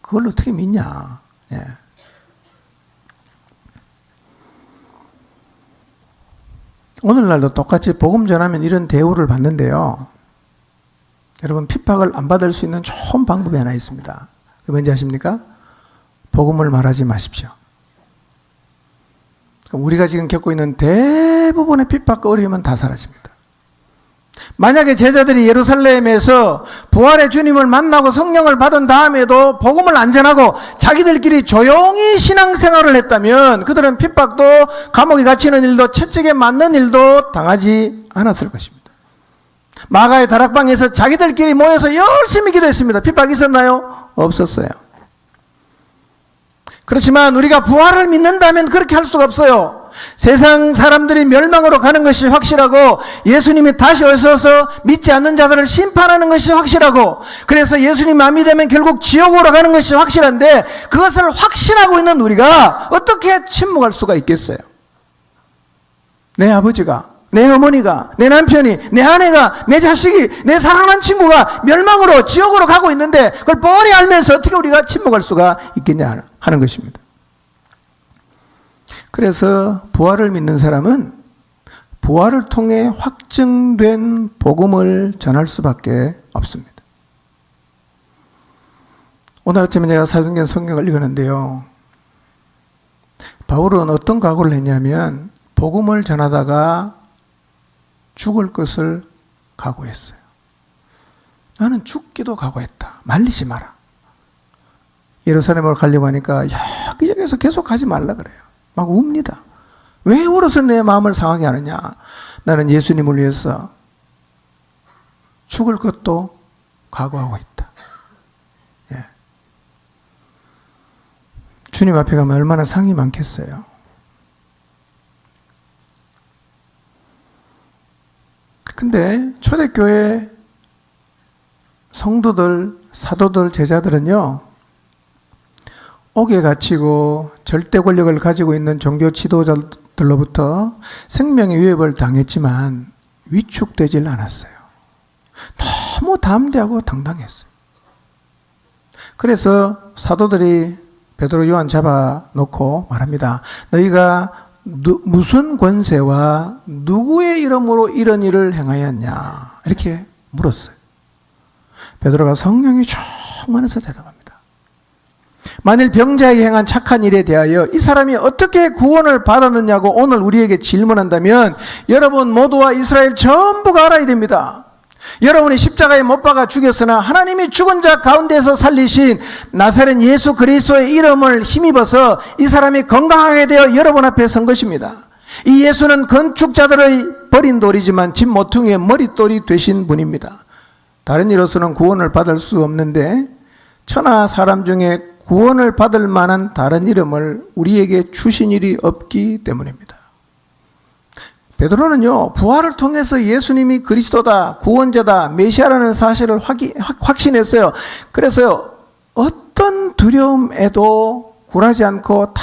그걸 어떻게 믿냐? 예. 오늘날도 똑같이 복음 전하면 이런 대우를 받는데요. 여러분, 핍박을 안 받을 수 있는 좋은 방법이 하나 있습니다. 그게 뭔지 아십니까? 복음을 말하지 마십시오. 우리가 지금 겪고 있는 대부분의 핍박과 어려움은 다 사라집니다. 만약에 제자들이 예루살렘에서 부활의 주님을 만나고 성령을 받은 다음에도 복음을 안 전하고 자기들끼리 조용히 신앙생활을 했다면 그들은 핍박도 감옥에 갇히는 일도 채찍에 맞는 일도 당하지 않았을 것입니다. 마가의 다락방에서 자기들끼리 모여서 열심히 기도했습니다. 핍박이 있었나요? 없었어요. 그렇지만 우리가 부활을 믿는다면 그렇게 할 수가 없어요. 세상 사람들이 멸망으로 가는 것이 확실하고 예수님이 다시 오셔서 믿지 않는 자들을 심판하는 것이 확실하고, 그래서 예수님이 안 믿으면 결국 지옥으로 가는 것이 확실한데 그것을 확신하고 있는 우리가 어떻게 침묵할 수가 있겠어요? 내 아버지가, 내 어머니가, 내 남편이, 내 아내가, 내 자식이, 내 사랑하는 친구가 멸망으로 지옥으로 가고 있는데 그걸 뻔히 알면서 어떻게 우리가 침묵할 수가 있겠냐 하는 것입니다. 그래서 부활을 믿는 사람은 부활을 통해 확증된 복음을 전할 수밖에 없습니다. 오늘 아침에 제가 사도행전 성경을 읽었는데요. 바울은 어떤 각오를 했냐면 복음을 전하다가 죽을 것을 각오했어요. 나는 죽기도 각오했다. 말리지 마라. 예루살렘으로 가려고 하니까 여기저기서 계속 가지 말라 그래요. 막 웁니다. 왜 울어서 내 마음을 상하게 하느냐? 나는 예수님을 위해서 죽을 것도 각오하고 있다. 예. 주님 앞에 가면 얼마나 상이 많겠어요. 근데 초대교회 성도들, 사도들, 제자들은요, 옥에 갇히고 절대 권력을 가지고 있는 종교 지도자들로부터 생명의 위협을 당했지만 위축되질 않았어요. 너무 담대하고 당당했어요. 그래서 사도들이 베드로, 요한 잡아놓고 말합니다. 너희가 무슨 권세와 누구의 이름으로 이런 일을 행하였냐? 이렇게 물었어요. 베드로가 성령이 충만해서 대답합니다. 만일 병자에게 행한 착한 일에 대하여 이 사람이 어떻게 구원을 받았느냐고 오늘 우리에게 질문한다면 여러분 모두와 이스라엘 전부가 알아야 됩니다. 여러분이 십자가에 못 박아 죽였으나 하나님이 죽은 자 가운데서 살리신 나사렛 예수 그리스도의 이름을 힘입어서 이 사람이 건강하게 되어 여러분 앞에 선 것입니다. 이 예수는 건축자들의 버린 돌이지만 집 모퉁이의 머릿돌이 되신 분입니다. 다른 이로서는 구원을 받을 수 없는데 천하 사람 중에 구원을 받을 만한 다른 이름을 우리에게 주신 일이 없기 때문입니다. 베드로는요, 부활을 통해서 예수님이 그리스도다, 구원자다, 메시아라는 사실을 확신했어요. 그래서요, 어떤 두려움에도 굴하지 않고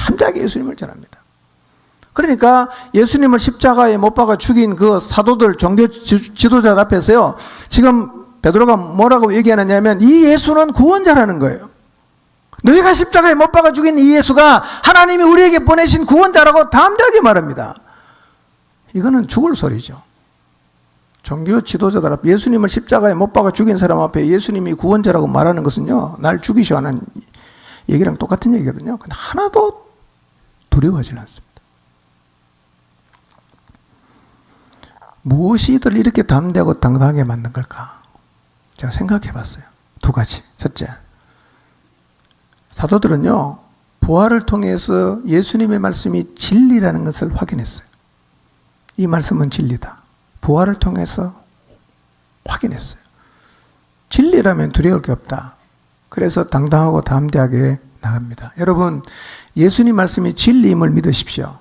담대하게 예수님을 전합니다. 그러니까 예수님을 십자가에 못 박아 죽인 그 사도들, 종교 지도자 앞에서요, 지금 베드로가 뭐라고 얘기하느냐면 이 예수는 구원자라는 거예요. 너희가 십자가에 못 박아 죽인 이 예수가 하나님이 우리에게 보내신 구원자라고 담대하게 말합니다. 이거는 죽을 소리죠. 종교 지도자들 앞에 예수님을 십자가에 못 박아 죽인 사람 앞에 예수님이 구원자라고 말하는 것은요, 날 죽이셔 하는 얘기랑 똑같은 얘기거든요. 근데 하나도 두려워하지 않습니다. 무엇이 이들 이렇게 담대하고 당당하게 만든 걸까? 제가 생각해 봤어요. 두 가지. 첫째, 사도들은요, 부활을 통해서 예수님의 말씀이 진리라는 것을 확인했어요. 이 말씀은 진리다. 부활을 통해서 확인했어요. 진리라면 두려울 게 없다. 그래서 당당하고 담대하게 나갑니다. 여러분, 예수님 말씀이 진리임을 믿으십시오.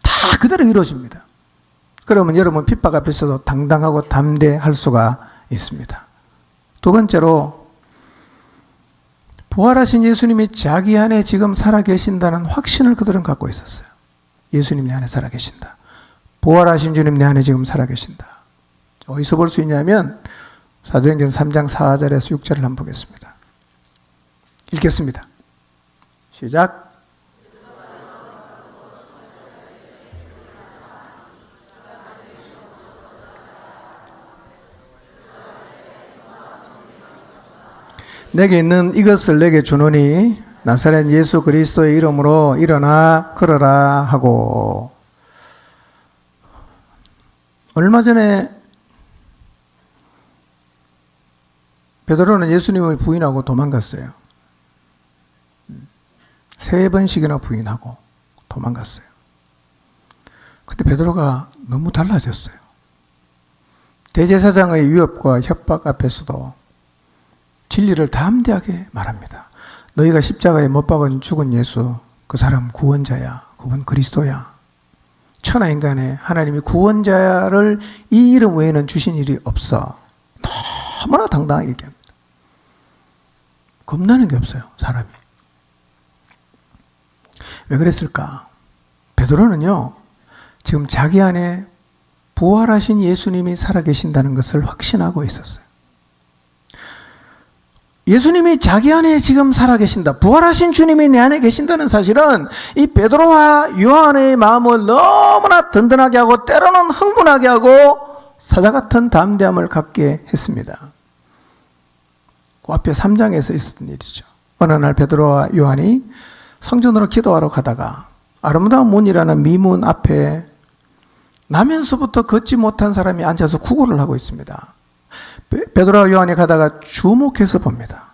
다 그대로 이루어집니다. 그러면 여러분 핍박 앞에서도 당당하고 담대할 수가 있습니다. 두 번째로, 부활하신 예수님이 자기 안에 지금 살아계신다는 확신을 그들은 갖고 있었어요. 예수님이 안에 살아계신다. 부활하신 주님 내 안에 지금 살아계신다. 어디서 볼 수 있냐면 사도행전 3장 4절에서 6절을 한번 보겠습니다. 읽겠습니다. 시작. 내게 있는 이것을 내게 주노니 나사렛 예수 그리스도의 이름으로 일어나 걸어라 하고. 얼마 전에 베드로는 예수님을 부인하고 도망갔어요. 3번씩이나 부인하고 도망갔어요. 근데 베드로가 너무 달라졌어요. 대제사장의 위협과 협박 앞에서도 진리를 담대하게 말합니다. 너희가 십자가에 못 박은 죽은 예수, 그 사람 구원자야. 그분 그리스도야. 천하인간에 하나님이 구원자를 이 이름 외에는 주신 일이 없어. 너무나 당당하게 얘기합니다. 겁나는 게 없어요, 사람이. 왜 그랬을까? 베드로는요, 지금 자기 안에 부활하신 예수님이 살아계신다는 것을 확신하고 있었어요. 예수님이 자기 안에 지금 살아계신다. 부활하신 주님이 내 안에 계신다는 사실은 이 베드로와 요한의 마음을 너무나 든든하게 하고 때로는 흥분하게 하고 사자 같은 담대함을 갖게 했습니다. 그 앞에 3장에서 있었던 일이죠. 어느 날 베드로와 요한이 성전으로 기도하러 가다가 아름다운 문이라는 미문 앞에 나면서부터 걷지 못한 사람이 앉아서 구걸을 하고 있습니다. 베드로와 요한이 가다가 주목해서 봅니다.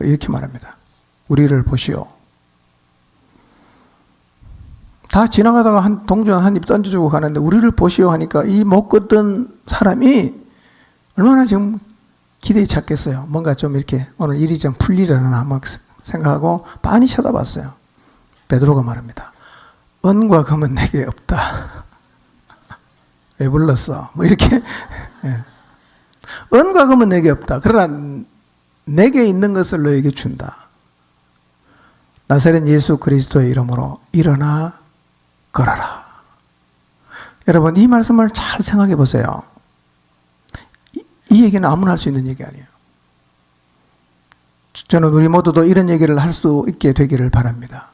이렇게 말합니다. 우리를 보시오. 다 지나가다가 한 동전 한 입 던져주고 가는데 우리를 보시오 하니까 이 못 걷던 사람이 얼마나 지금 기대에 찼겠어요. 뭔가 좀 이렇게 오늘 일이 좀 풀리려나 막 생각하고 빤히 쳐다봤어요. 베드로가 말합니다. 은과 금은 내게 없다. 왜 불렀어? 뭐 이렇게. 예. 은과 금은 내게 없다. 그러나 내게 있는 것을 너에게 준다. 나사렛 예수 그리스도의 이름으로 일어나 걸어라. 여러분 이 말씀을 잘 생각해 보세요. 이 얘기는 아무나 할 수 있는 얘기 아니에요. 저는 우리 모두도 이런 얘기를 할 수 있게 되기를 바랍니다.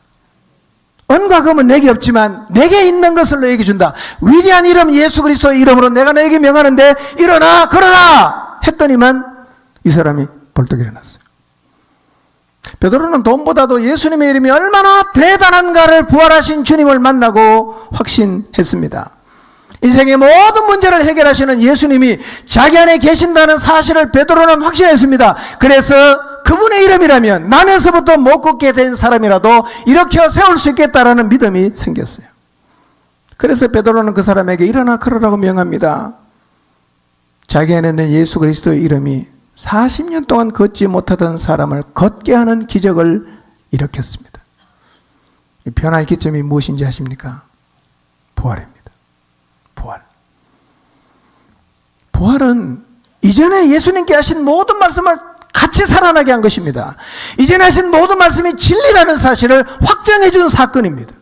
은과 금은 내게 없지만 내게 있는 것을 너에게 준다. 위대한 이름 예수 그리스도의 이름으로 내가 너에게 명하는데 일어나 걸어라 했더니만 이 사람이 벌떡 일어났어요. 베드로는 돈보다도 예수님의 이름이 얼마나 대단한가를 부활하신 주님을 만나고 확신했습니다. 인생의 모든 문제를 해결하시는 예수님이 자기 안에 계신다는 사실을 베드로는 확신했습니다. 그래서 그분의 이름이라면 나면서부터 못 걷게 된 사람이라도 일으켜 세울 수 있겠다라는 믿음이 생겼어요. 그래서 베드로는 그 사람에게 일어나 걸으라고 명합니다. 자기 안에 있는 예수 그리스도의 이름이 40년 동안 걷지 못하던 사람을 걷게 하는 기적을 일으켰습니다. 이 변화의 기점이 무엇인지 아십니까? 부활입니다. 부활. 부활은 이전에 예수님께 하신 모든 말씀을 같이 살아나게 한 것입니다. 이전에 하신 모든 말씀이 진리라는 사실을 확정해 준 사건입니다.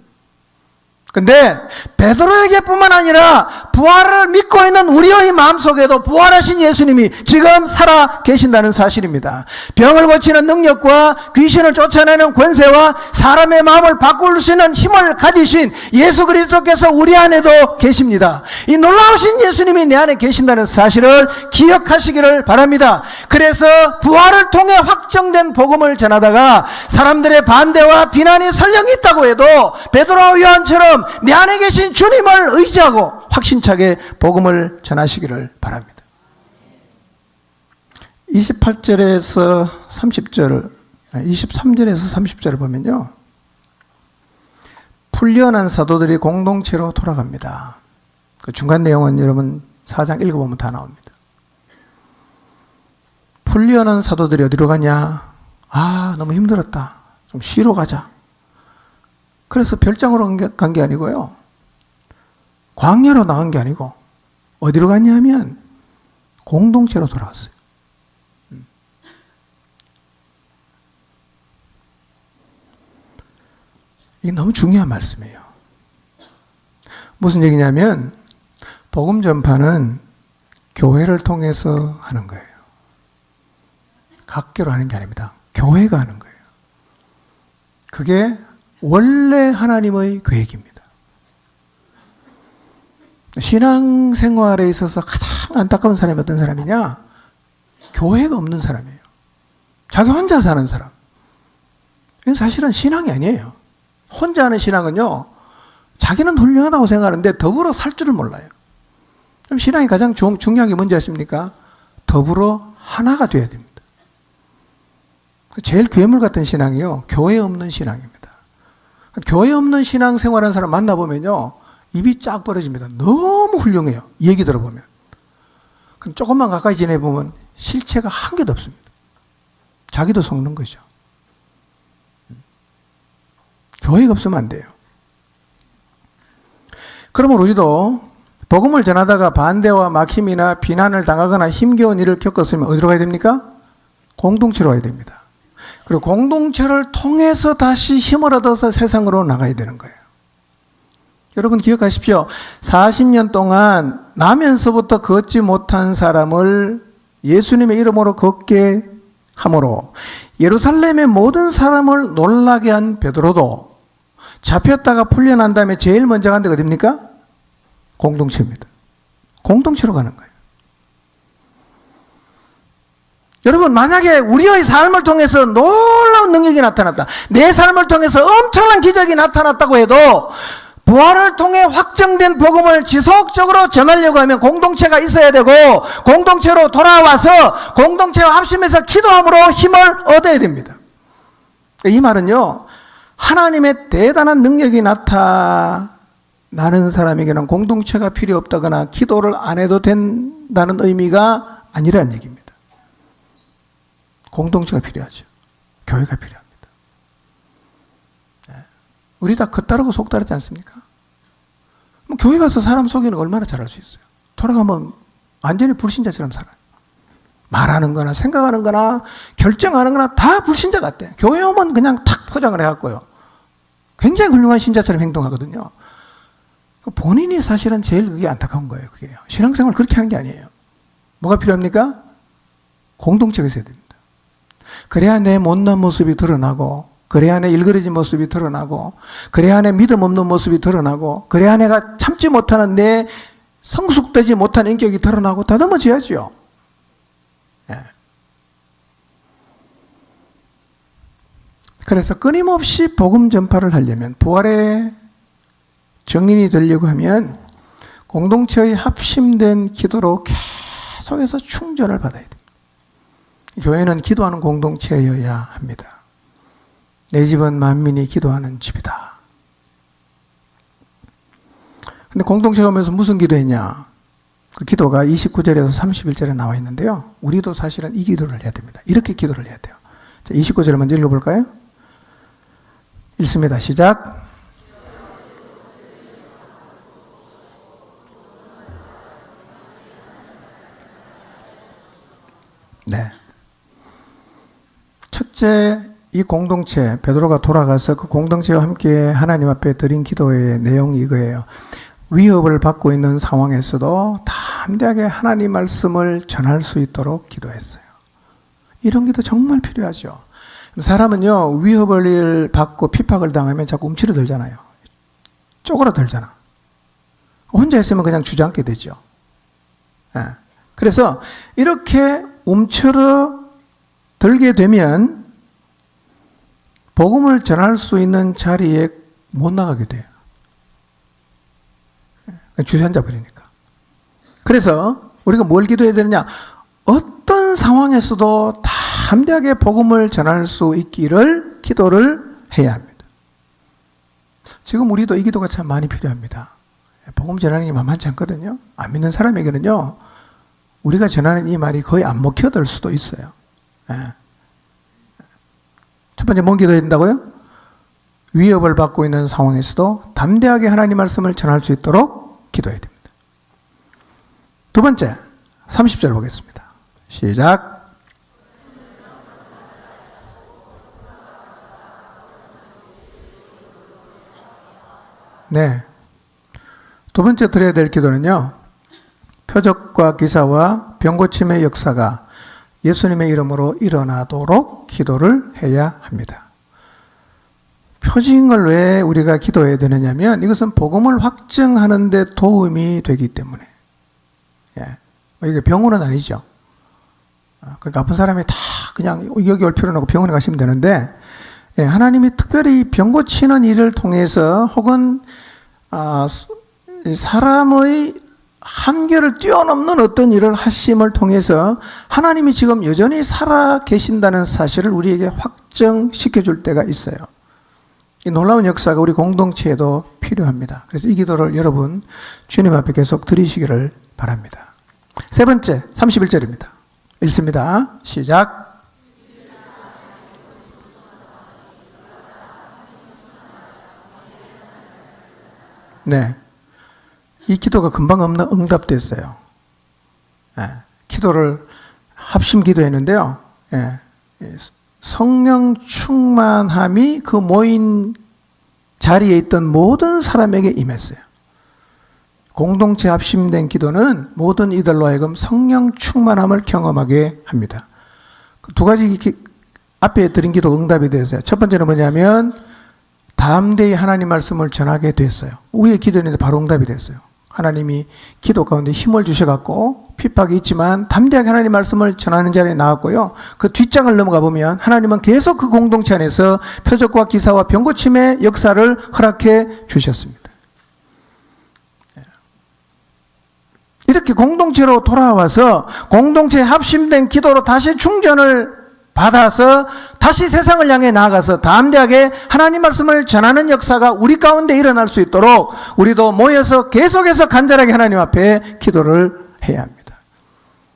근데 베드로에게 뿐만 아니라 부활을 믿고 있는 우리의 마음속에도 부활하신 예수님이 지금 살아 계신다는 사실입니다. 병을 고치는 능력과 귀신을 쫓아내는 권세와 사람의 마음을 바꿀 수 있는 힘을 가지신 예수 그리스도께서 우리 안에도 계십니다. 이 놀라우신 예수님이 내 안에 계신다는 사실을 기억하시기를 바랍니다. 그래서 부활을 통해 확정된 복음을 전하다가 사람들의 반대와 비난이 설령 있다고 해도 베드로와 요한처럼 내 안에 계신 주님을 의지하고 확신차게 복음을 전하시기를 바랍니다. 28절에서 30절, 23절에서 30절을 보면요. 풀려난 사도들이 공동체로 돌아갑니다. 그 중간 내용은 여러분 4장 읽어보면 다 나옵니다. 풀려난 사도들이 어디로 가냐? 아, 너무 힘들었다. 좀 쉬러 가자. 그래서 별장으로 간 게 아니고요. 광야로 나간 게 아니고 어디로 갔냐면 공동체로 돌아왔어요. 이게 너무 중요한 말씀이에요. 무슨 얘기냐면 복음 전파는 교회를 통해서 하는 거예요. 각계로 하는 게 아닙니다. 교회가 하는 거예요. 그게 원래 하나님의 계획입니다. 신앙생활에 있어서 가장 안타까운 사람이 어떤 사람이냐? 교회가 없는 사람이에요. 자기 혼자 사는 사람. 이건 사실은 신앙이 아니에요. 혼자 하는 신앙은요, 자기는 훌륭하다고 생각하는데 더불어 살 줄을 몰라요. 그럼 신앙이 가장 중요한 게 뭔지 아십니까? 더불어 하나가 돼야 됩니다. 제일 괴물 같은 신앙이요, 교회 없는 신앙입니다. 교회 없는 신앙 생활하는 사람 만나보면요, 입이 쫙 벌어집니다. 너무 훌륭해요. 얘기 들어보면. 그럼 조금만 가까이 지내보면 실체가 한 개도 없습니다. 자기도 속는 거죠. 교회가 없으면 안 돼요. 그러면 우리도 복음을 전하다가 반대와 막힘이나 비난을 당하거나 힘겨운 일을 겪었으면 어디로 가야 됩니까? 공동체로 가야 됩니다. 그리고 공동체를 통해서 다시 힘을 얻어서 세상으로 나가야 되는 거예요. 여러분 기억하십시오. 40년 동안 나면서부터 걷지 못한 사람을 예수님의 이름으로 걷게 함으로 예루살렘의 모든 사람을 놀라게 한 베드로도 잡혔다가 풀려난 다음에 제일 먼저 간 데가 어디입니까? 공동체입니다. 공동체로 가는 거예요. 여러분, 만약에 우리의 삶을 통해서 놀라운 능력이 나타났다, 내 삶을 통해서 엄청난 기적이 나타났다고 해도 부활을 통해 확정된 복음을 지속적으로 전하려고 하면 공동체가 있어야 되고, 공동체로 돌아와서 공동체와 합심해서 기도함으로 힘을 얻어야 됩니다. 이 말은요, 하나님의 대단한 능력이 나타나는 사람에게는 공동체가 필요 없다거나 기도를 안 해도 된다는 의미가 아니라는 얘기입니다. 공동체가 필요하죠. 교회가 필요합니다. 우리 다 겉다르고 속다르지 않습니까? 교회 가서 사람 속이는 거 얼마나 잘할 수 있어요? 돌아가면 완전히 불신자처럼 살아요. 말하는 거나 생각하는 거나 결정하는 거나 다 불신자 같대. 교회 오면 그냥 탁 포장을 해갖고요, 굉장히 훌륭한 신자처럼 행동하거든요. 본인이 사실은 제일 그게 안타까운 거예요. 그게요. 신앙생활 그렇게 하는 게 아니에요. 뭐가 필요합니까? 공동체가 있어야 됩니다. 그래야 내 못난 모습이 드러나고, 그래야 내 일그러진 모습이 드러나고, 그래야 내 믿음 없는 모습이 드러나고, 그래야 내가 참지 못하는 내 성숙되지 못한 인격이 드러나고 다듬어져야죠. 예. 그래서 끊임없이 복음 전파를 하려면, 부활의 정인이 되려고 하면 공동체의 합심된 기도로 계속해서 충전을 받아야 됩니다. 교회는 기도하는 공동체여야 합니다. 내 집은 만민이 기도하는 집이다. 근데 공동체가 오면서 무슨 기도했냐? 그 기도가 29절에서 31절에 나와 있는데요, 우리도 사실은 이 기도를 해야 됩니다. 이렇게 기도를 해야 돼요. 자, 29절을 먼저 읽어볼까요? 읽습니다. 시작. 네. 첫째, 이 공동체, 베드로가 돌아가서 그 공동체와 함께 하나님 앞에 드린 기도의 내용이 이거예요. 위협을 받고 있는 상황에서도 담대하게 하나님 말씀을 전할 수 있도록 기도했어요. 이런 기도 정말 필요하죠. 사람은요, 위협을 받고 핍박을 당하면 자꾸 움츠러들잖아요. 쪼그라들잖아. 혼자 있으면 그냥 주저앉게 되죠. 예. 그래서 이렇게 움츠러들게 되면 복음을 전할 수 있는 자리에 못 나가게 돼요. 주저앉아 버리니까. 그래서 우리가 뭘 기도해야 되느냐? 어떤 상황에서도 담대하게 복음을 전할 수 있기를 기도를 해야 합니다. 지금 우리도 이 기도가 참 많이 필요합니다. 복음 전하는 게 만만치 않거든요. 안 믿는 사람에게는요, 우리가 전하는 이 말이 거의 안 먹혀들 수도 있어요. 예. 첫 번째, 뭔 기도해야 된다고요? 위협을 받고 있는 상황에서도 담대하게 하나님 말씀을 전할 수 있도록 기도해야 됩니다. 두 번째, 30절 보겠습니다. 시작. 네. 두 번째 드려야 될 기도는요, 표적과 기사와 병고침의 역사가 예수님의 이름으로 일어나도록 기도를 해야 합니다. 표징을 왜 우리가 기도해야 되느냐면 이것은 복음을 확증하는 데 도움이 되기 때문에. 예. 이게 병원은 아니죠. 그러니까 아픈 사람이 다 그냥 여기 올 필요는 없고 병원에 가시면 되는데, 예, 하나님이 특별히 병 고치는 일을 통해서 혹은 사람의 한계를 뛰어넘는 어떤 일을 하심을 통해서 하나님이 지금 여전히 살아 계신다는 사실을 우리에게 확정시켜 줄 때가 있어요. 이 놀라운 역사가 우리 공동체에도 필요합니다. 그래서 이 기도를 여러분 주님 앞에 계속 드리시기를 바랍니다. 세 번째, 31절입니다. 읽습니다. 시작. 네. 이 기도가 금방 응답됐어요. 예, 기도를 합심 기도했는데요. 예, 성령 충만함이 그 모인 자리에 있던 모든 사람에게 임했어요. 공동체 합심된 기도는 모든 이들로 하여금 성령 충만함을 경험하게 합니다. 두 가지 앞에 드린 기도 응답이 됐어요. 첫 번째는 뭐냐면 담대히 하나님 말씀을 전하게 됐어요. 위에 기도했는데 바로 응답이 됐어요. 하나님이 기도 가운데 힘을 주셔갖고 핍박이 있지만 담대하게 하나님 말씀을 전하는 자리에 나왔고요. 그 뒷장을 넘어가 보면 하나님은 계속 그 공동체 안에서 표적과 기사와 병고침의 역사를 허락해 주셨습니다. 이렇게 공동체로 돌아와서 공동체에 합심된 기도로 다시 충전을 받아서 다시 세상을 향해 나아가서 담대하게 하나님 말씀을 전하는 역사가 우리 가운데 일어날 수 있도록 우리도 모여서 계속해서 간절하게 하나님 앞에 기도를 해야 합니다.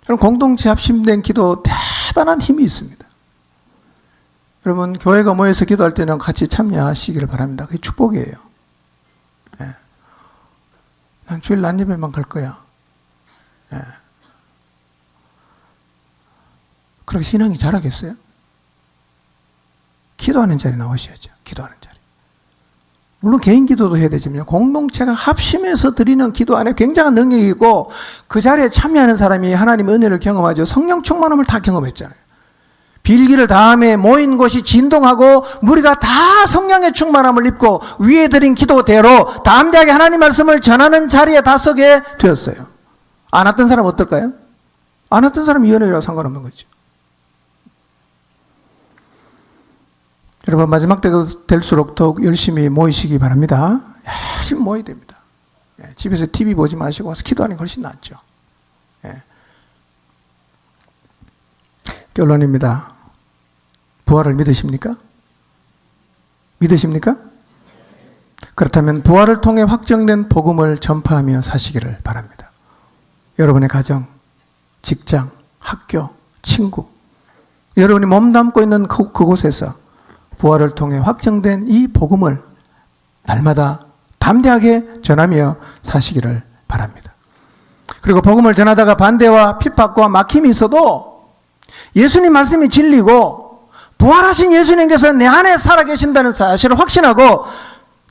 여러분, 공동체 합심된 기도 대단한 힘이 있습니다. 여러분, 교회가 모여서 기도할 때는 같이 참여하시기를 바랍니다. 그게 축복이에요. 예. 난 주일 낮 예배만 갈 거야. 예. 그렇게 신앙이 자라겠어요? 기도하는 자리에 나오셔야죠. 기도하는 자리. 물론 개인 기도도 해야 되지만 공동체가 합심해서 드리는 기도 안에 굉장한 능력이 있고 그 자리에 참여하는 사람이 하나님의 은혜를 경험하죠. 성령 충만함을 다 경험했잖아요. 빌기를 다음에 모인 곳이 진동하고 우리가 다 성령의 충만함을 입고 위에 드린 기도대로 담대하게 하나님 말씀을 전하는 자리에 다 서게 되었어요. 안 왔던 사람 어떨까요? 안 왔던 사람 위원회라고 상관없는 거죠. 여러분, 마지막 때가 될수록 더욱 열심히 모이시기 바랍니다. 열심히 모여야 됩니다. 예, 집에서 TV 보지 마시고 와서 기도하는 게 훨씬 낫죠. 예. 결론입니다. 부활을 믿으십니까? 믿으십니까? 그렇다면 부활을 통해 확정된 복음을 전파하며 사시기를 바랍니다. 여러분의 가정, 직장, 학교, 친구, 여러분이 몸담고 있는 그곳에서 부활을 통해 확정된 이 복음을 날마다 담대하게 전하며 사시기를 바랍니다. 그리고 복음을 전하다가 반대와 핍박과 막힘이 있어도 예수님 말씀이 진리고 부활하신 예수님께서 내 안에 살아계신다는 사실을 확신하고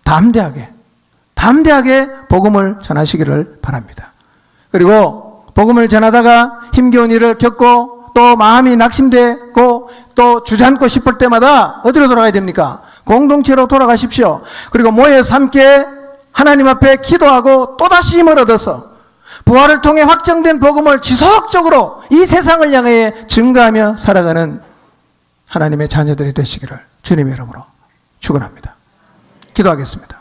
담대하게 복음을 전하시기를 바랍니다. 그리고 복음을 전하다가 힘겨운 일을 겪고 또 마음이 낙심되고 또 주저앉고 싶을 때마다 어디로 돌아가야 됩니까? 공동체로 돌아가십시오. 그리고 모여서 함께 하나님 앞에 기도하고 또다시 힘을 얻어서 부활을 통해 확정된 복음을 지속적으로 이 세상을 향해 증거하며 살아가는 하나님의 자녀들이 되시기를 주님의 이름으로 축원합니다. 기도하겠습니다.